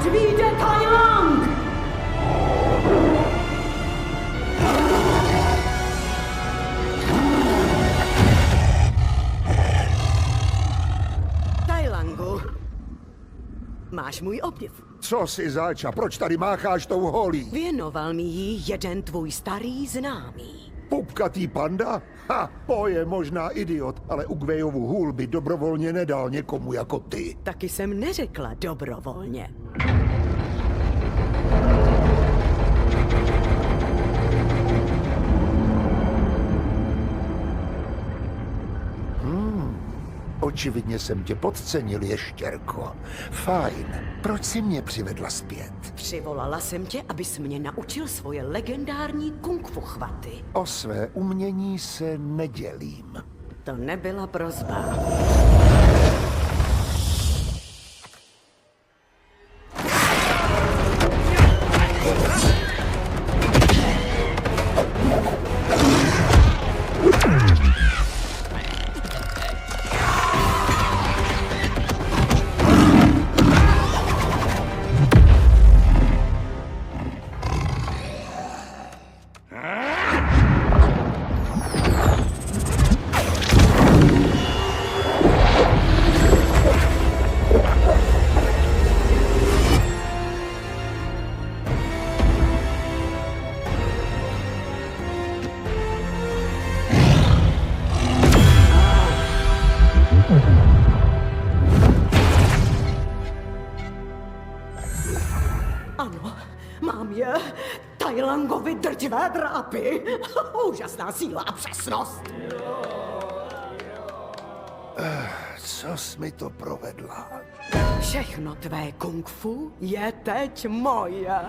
Ať vyjde Tai Lang! Tai Langu, máš můj obdiv. Co si zač a proč tady mácháš tou holí? Věnoval mi ji jeden tvůj starý známý. Pupkatý panda? Ha, po je možná idiot, ale Ugvejovu hůl by dobrovolně nedal někomu jako ty. Taky jsem neřekla dobrovolně. Očividně jsem tě podcenil, ještěrko. Fajn. Proč jsi mě přivedla zpět? Přivolala jsem tě, abys mě naučil svoje legendární kung fu chvaty. O své umění se nedělím. To nebyla prosba. Ano, mám je. Tai Langovi drtivé drápy. Úžasná síla a přesnost. Co jsi mi to provedla? Všechno tvé kung fu je teď moje.